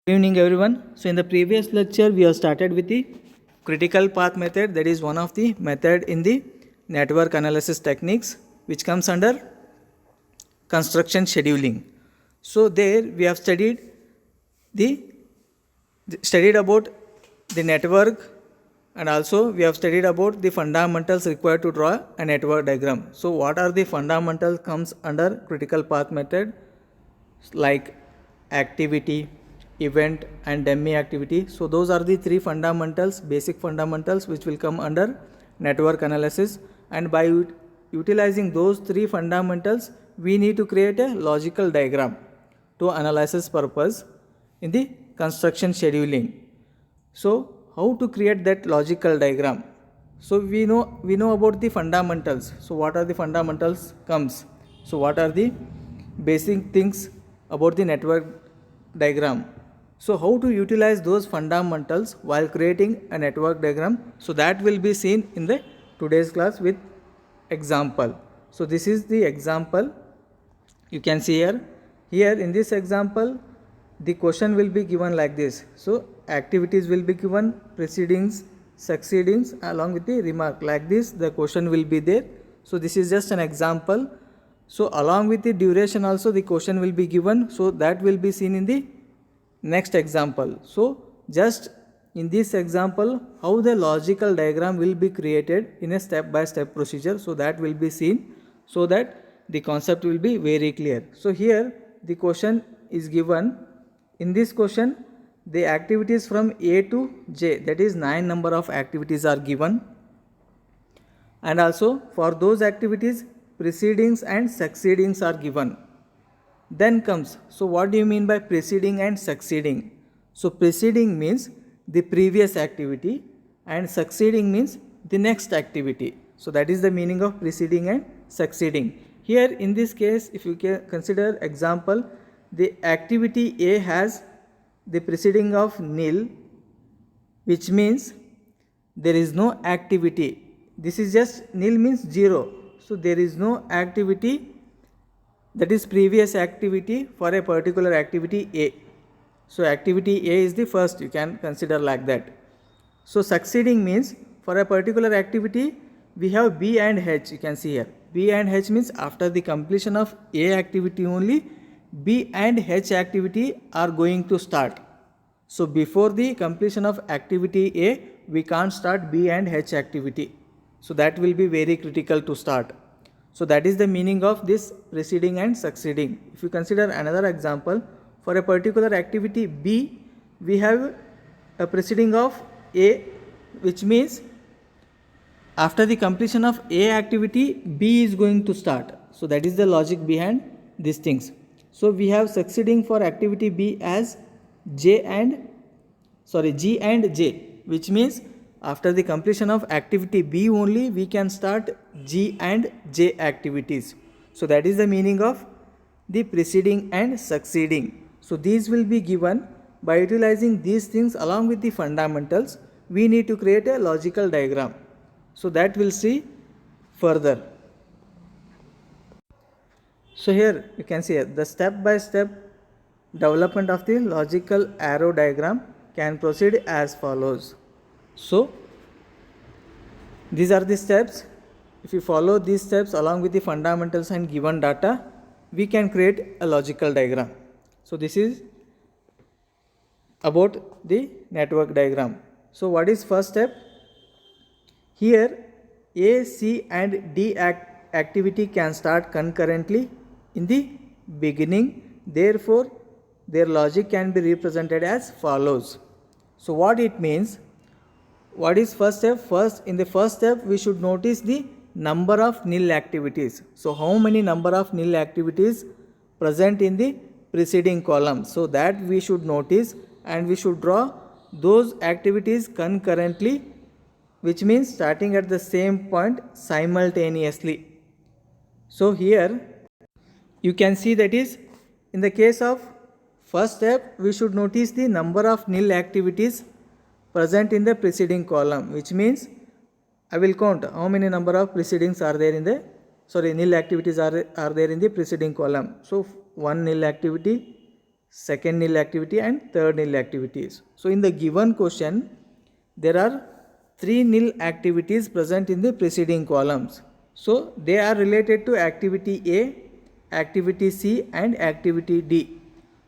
Good evening everyone. So in the previous lecture we have started with the critical path method, that is one of the method in the network analysis techniques which comes under construction scheduling. So there we have the studied about the network, and also we have studied about the fundamentals required to draw a network diagram. So what are the fundamentals comes under critical path method, like activity, event and dummy activity. So those are the three fundamentals, basic fundamentals, which will come under network analysis, and by utilizing those three fundamentals we need to create a logical diagram to analysis purpose in the construction scheduling. So how to create that logical diagram? So we know about the fundamentals. So what are the fundamentals comes? So what are the basic things about the network diagram? So how to utilize those fundamentals while creating a network diagram? So that will be seen in the today's class with example. So this is the example you can see here. Here in this example the question will be given like this. So activities will be given, precedings, succeedings along with the remark, like this the question will be there. So this is just an example. So along with the duration also the question will be given, so that will be seen in the next example. So just in this example how the logical diagram will be created in a step by step procedure, so that will be seen, so that the concept will be very clear. So here the question is given. In this question the activities from A to J, that is 9 number of activities are given, and also for those activities precedings and succeedings are given. Then comes, so what do you mean by preceding and succeeding? So preceding means the previous activity and succeeding means the next activity. So that is the meaning of preceding and succeeding. Here in this case, if you can consider example, the activity A has the preceding of nil, which means there is no activity. This is just nil means 0. So there is no activity, that is previous activity for a particular activity A. So activity A is the first, you can consider like that. So succeeding means for a particular activity we have B and H, you can see here. B and H means after the completion of A activity only B and H activity are going to start. So before the completion of activity A we can't start B and H activity. So that will be very critical to start. So that is the meaning of this preceding and succeeding. If you consider another example, for a particular activity B we have a preceding of A, which means after the completion of A activity B is going to start. So that is the logic behind these things. So we have succeeding for activity B as G and J, which means after the completion of activity B only we can start G and J activities. So that is the meaning of the preceding and succeeding. So these will be given. By utilizing these things along with the fundamentals we need to create a logical diagram. So that we'll see further. So here you can see the step by step development of the logical arrow diagram can proceed as follows. So these are the steps. If you follow these steps along with the fundamentals and given data, we can create a logical diagram. So this is about the network diagram. So what is first step? Here A, C and D activity can start concurrently in the beginning. Therefore their logic can be represented as follows. So what it means? What is first step? In the first step we should notice the number of nil activities. So how many number of nil activities present in the preceding column? So that we should notice, and we should draw those activities concurrently, which means starting at the same point simultaneously. So here you can see, that is in the case of first step we should notice the number of nil activities present in the preceding column, which means I will count how many number of precedings are there in the nil activities are there in the preceding column. So one nil activity, second nil activity and third nil activities. So in the given question, there are 3 nil activities present in the preceding columns. So they are related to activity A, activity C and activity D.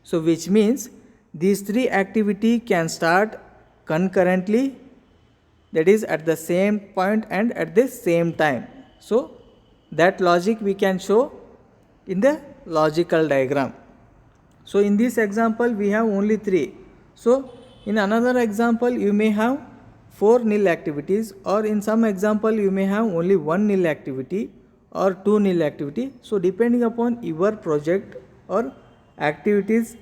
So which means these 3 activity can start concurrently, that is at the same point and at the same time. So that logic we can show in the logical diagram. So in this example we have only 3. So in another example you may have 4 nil activities, or in some example you may have only 1 nil activity or 2 nil activity. So depending upon your project or activities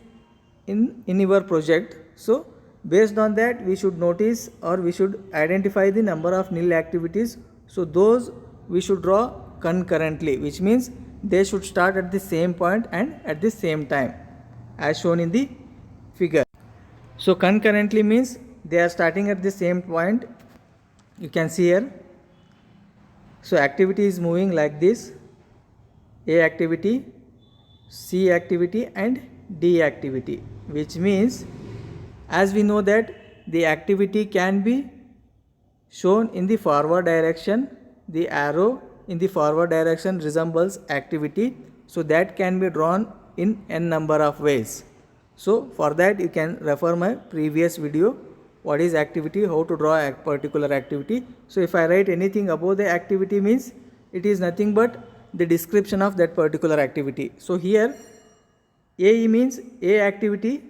in your project, so based on that we should notice or we should identify the number of nil activities. So those we should draw concurrently, which means they should start at the same point and at the same time as shown in the figure. So concurrently means they are starting at the same point. You can see here. So activity is moving like this: A activity, C activity and D activity, which means as we know that the activity can be shown in the forward direction, the arrow in the forward direction resembles activity, so that can be drawn in n number of ways. So for that you can refer my previous video, what is activity, how to draw a particular activity. So if I write anything above the activity means it is nothing but the description of that particular activity. So here A means A activity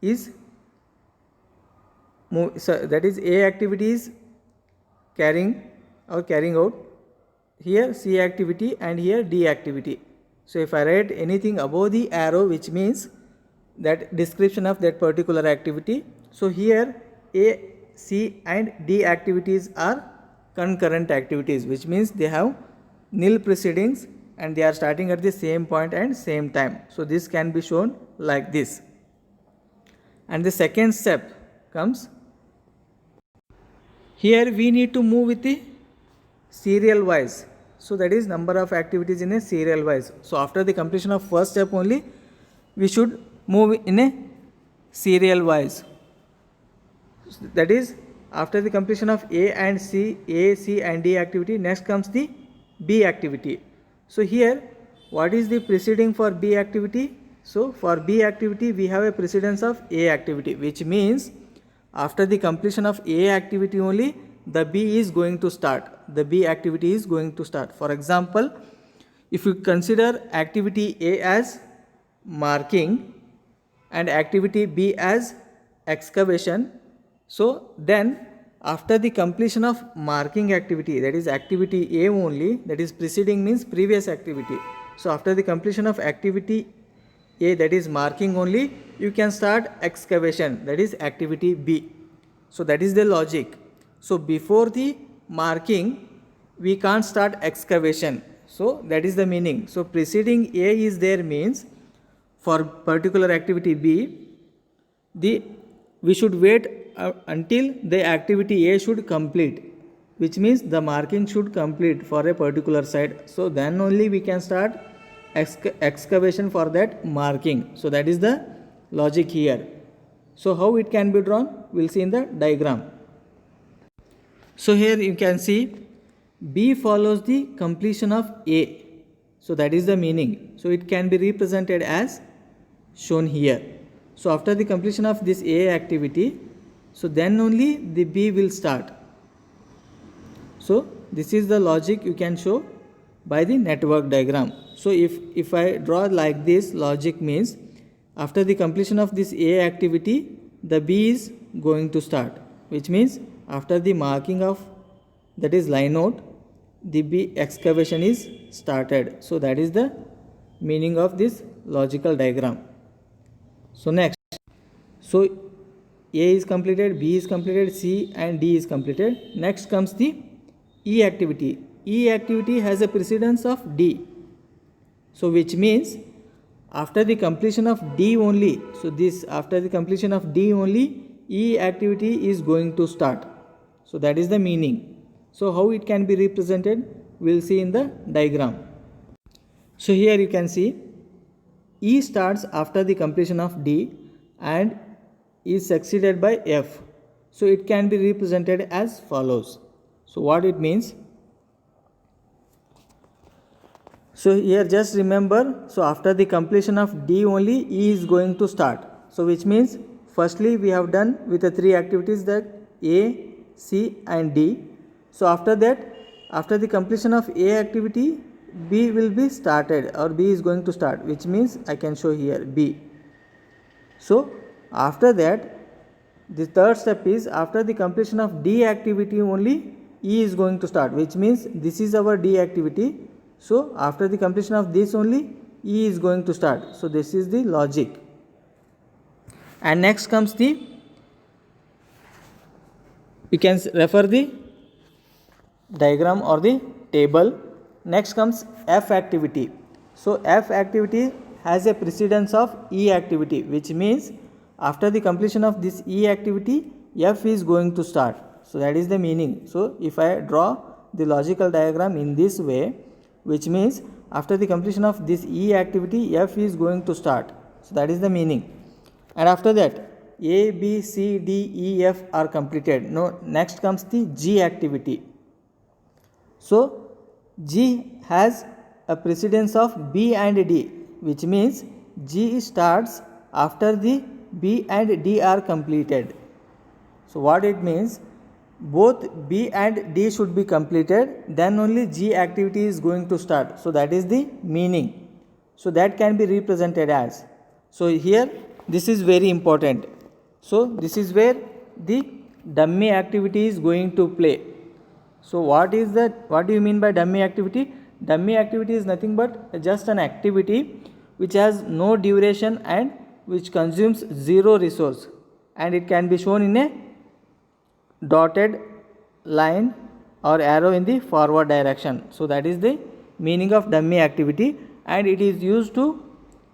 is that is A activity is carrying out, here C activity and here D activity. So if I write anything above the arrow, which means that description of that particular activity. So here A, C and D activities are concurrent activities, which means they have nil precedings and they are starting at the same point and same time. So this can be shown like this. And the second step comes, here we need to move with the serial wise. So that is number of activities in a serial wise. So after the completion of first step only we should move in a serial wise. That is after the completion of A, C and D activity, next comes the B activity. So here what is the preceding for B activity? So for B activity we have a precedence of A activity, which means after the completion of A activity only the B is going to start. The B activity is going to start. For example, if you consider activity A as marking and activity B as excavation, so then after the completion of marking activity, that is activity A only, that is preceding means previous activity. So after the completion of activity A, that is marking only, you can start excavation, that is activity B. So that is the logic. So before the marking we can't start excavation. So that is the meaning. So preceding A is there means for particular activity B, we should wait until the activity A should complete, which means the marking should complete for a particular site. So then only we can start excavation for that marking. So that is the logic here. So how it can be drawn, we will see in the diagram. So here you can see B follows the completion of A. So that is the meaning. So it can be represented as shown here. So after the completion of this A activity, so then only the B will start. So this is the logic you can show by the network diagram. So if I draw like this, logic means after the completion of this A activity the B is going to start, which means after the marking of, that is line out, the B excavation is started. So that is the meaning of this logical diagram. So next, so A is completed, B is completed, C and D is completed. Next comes the E activity. E activity has a precedence of D. So which means after the completion of D only, so this after the completion of D only E activity is going to start. So that is the meaning. So how it can be represented, we will see in the diagram. So here you can see E starts after the completion of D and is succeeded by F. So it can be represented as follows. So what it means? So here just remember, so after the completion of D only E is going to start. So which means firstly we have done with the three activities, that A, C and D. So after that, after the completion of A activity, B will be started, or B is going to start, which means I can show here B. So after that, the third step is after the completion of D activity only E is going to start, which means this is our D activity. So after the completion of this only E is going to start. So this is the logic. And next comes the, you can refer the diagram or the table. Next comes F activity. So F activity has a precedence of E activity, which means after the completion of this E activity, F is going to start. So that is the meaning. So if I draw the logical diagram in this way, which means after the completion of this E activity, F is going to start. So that is the meaning. And after that, A, B, C, D, E, F are completed. Now next comes the G activity. So G has a precedence of B and D, which means G starts after the B and D are completed. So what it means? Both B and D should be completed, then only G activity is going to start. So that is the meaning. So that can be represented as. So here this is very important. So this is where the dummy activity is going to play. So what is that? What do you mean by dummy activity? Dummy activity is nothing but just an activity which has no duration and which consumes zero resource, and it can be shown in a dotted line or arrow in the forward direction. So that is the meaning of dummy activity, and it is used to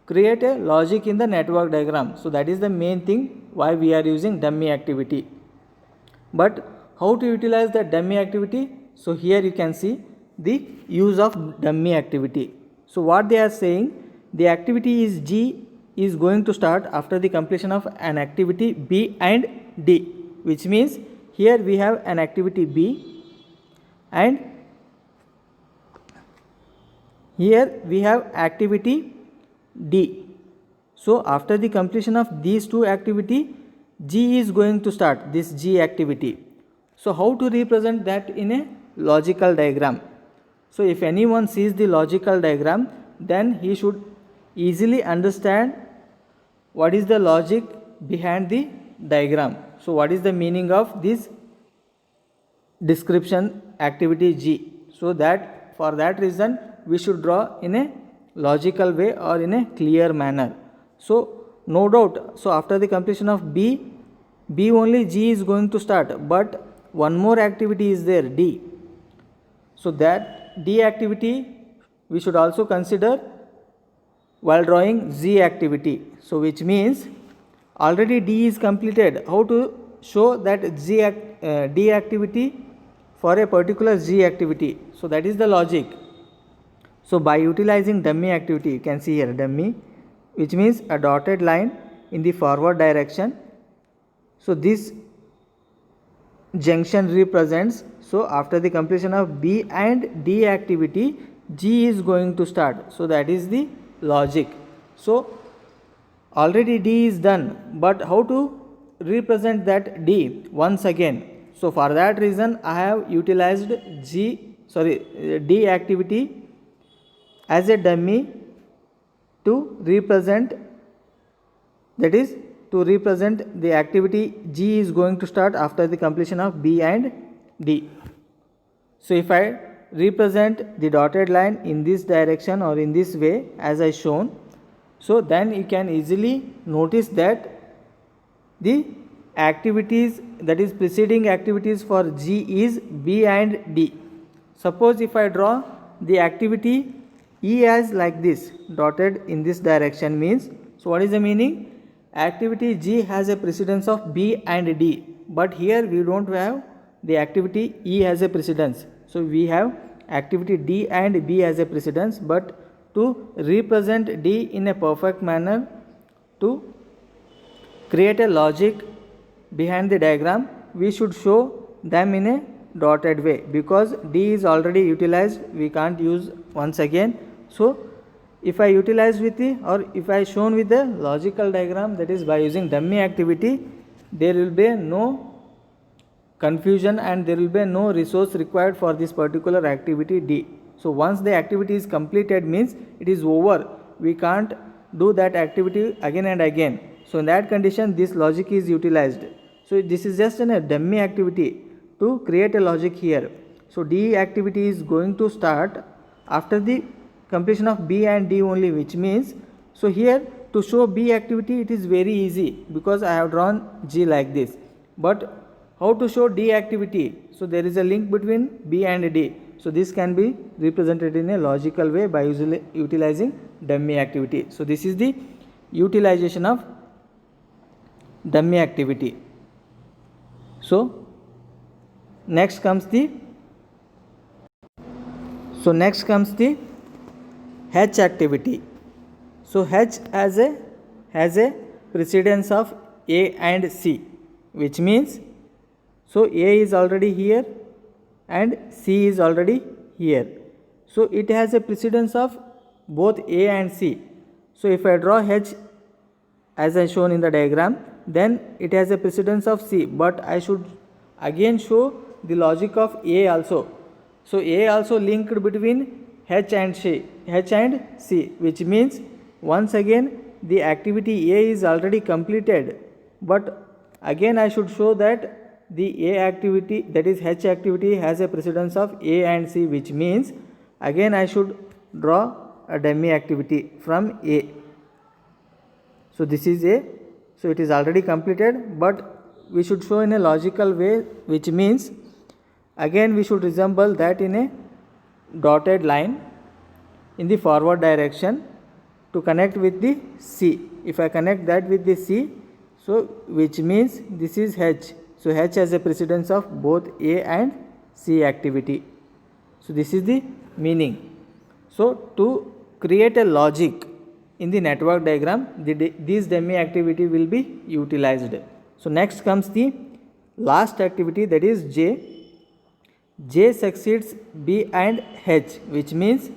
create a logic in the network diagram. So that is the main thing why we are using dummy activity. But how to utilize the dummy activity? So here you can see the use of dummy activity. So what they are saying, the activity is G is going to start after the completion of an activity B and D, which means here we have an activity B and here we have activity D. So after the completion of these two activity, G is going to start, this G activity. So how to represent that in a logical diagram? So if anyone sees the logical diagram, then he should easily understand what is the logic behind the diagram. So what is the meaning of this description activity G? So that for that reason we should draw in a logical way or in a clear manner. So no doubt, so after the completion of B only G is going to start, but one more activity is there, D. So that D activity we should also consider while drawing Z activity. So which means already D is completed. How to show that D activity for a particular Z activity? So that is the logic. So by utilizing dummy activity, you can see here dummy, which means a dotted line in the forward direction. So this junction represents, so after the completion of B and D activity, G is going to start. So that is the logic. So already D is done, but how to represent that D once again? So for that reason I have utilized D activity as a dummy to represent, that is to represent the activity G is going to start after the completion of B and D. So if I represent the dotted line in this direction or in this way as I shown, so then you can easily notice that the activities, that is preceding activities for G is B and D. Suppose if I draw the activity E as like this, dotted in this direction, means, so what is the meaning? Activity G has a precedence of B and D, but here we don't have the activity E has a precedence. So we have activity D and B as a precedence, but to represent D in a perfect manner, to create a logic behind the diagram, we should show them in a dotted way, because D is already utilized, we can't use once again. So if I utilize with the, or if I shown with the logical diagram, that is by using dummy activity, there will be no confusion and there will be no resource required for this particular activity D. So once the activity is completed means it is over, we can't do that activity again and again. So in that condition this logic is utilized. So this is just a dummy activity to create a logic here. So D activity is going to start after the completion of B and D only, which means, so here to show B activity it is very easy because I have drawn G like this. But how to show D activity? So there is a link between B and D. So this can be represented in a logical way by utilizing dummy activity. So this is the utilization of dummy activity. So next comes the H activity. So H has a precedence of A and C, which means, so A is already here and C is already here. So it has a precedence of both A and C. So if I draw H as I shown in the diagram, then it has a precedence of C, but I should again show the logic of A also. So A also linked between H and C, which means once again the activity A is already completed, but again I should show that the A activity, that is H activity, has a precedence of A and C, which means again I should draw a dummy activity from A. So this is A, so it is already completed, but we should show in a logical way, which means again we should resemble that in a dotted line in the forward direction to connect with the C. If I connect that with the C, so which means this is H. So H has a precedence of both A and C activity. So this is the meaning. So to create a logic in the network diagram, this dummy activity will be utilized. So next comes the last activity, that is J. J succeeds B and H, which means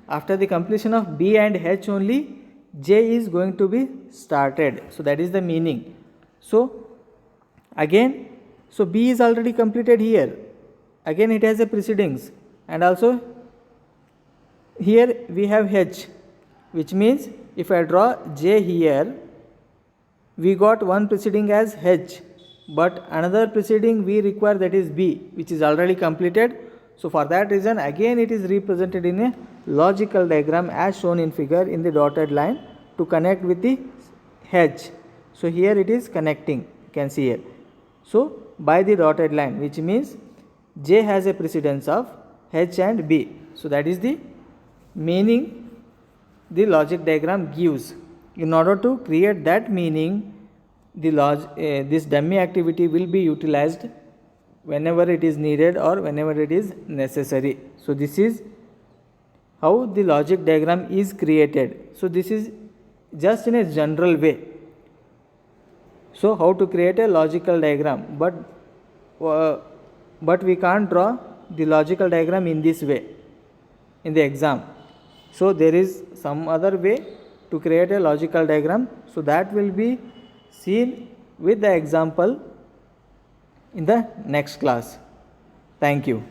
after the completion of B and H only J is going to be started. So that is the meaning. So again, so B is already completed here, again it has a precedence, and also here we have H, which means if I draw J here, we got one preceding as H, but another preceding we require, that is B, which is already completed. So for that reason again it is represented in a logical diagram as shown in figure in the dotted line to connect with the H. So here it is connecting, you can see here. So by the dotted line, which means J has a precedence of H and B. So that is the meaning the logic diagram gives. In order to create that meaning, this dummy activity will be utilized whenever it is needed or whenever it is necessary. So this is how the logic diagram is created. So this is just in a general way. So how to create a logical diagram, but we can't draw the logical diagram in this way in the exam. So there is some other way to create a logical diagram. So that will be seen with the example in the next class. Thank you.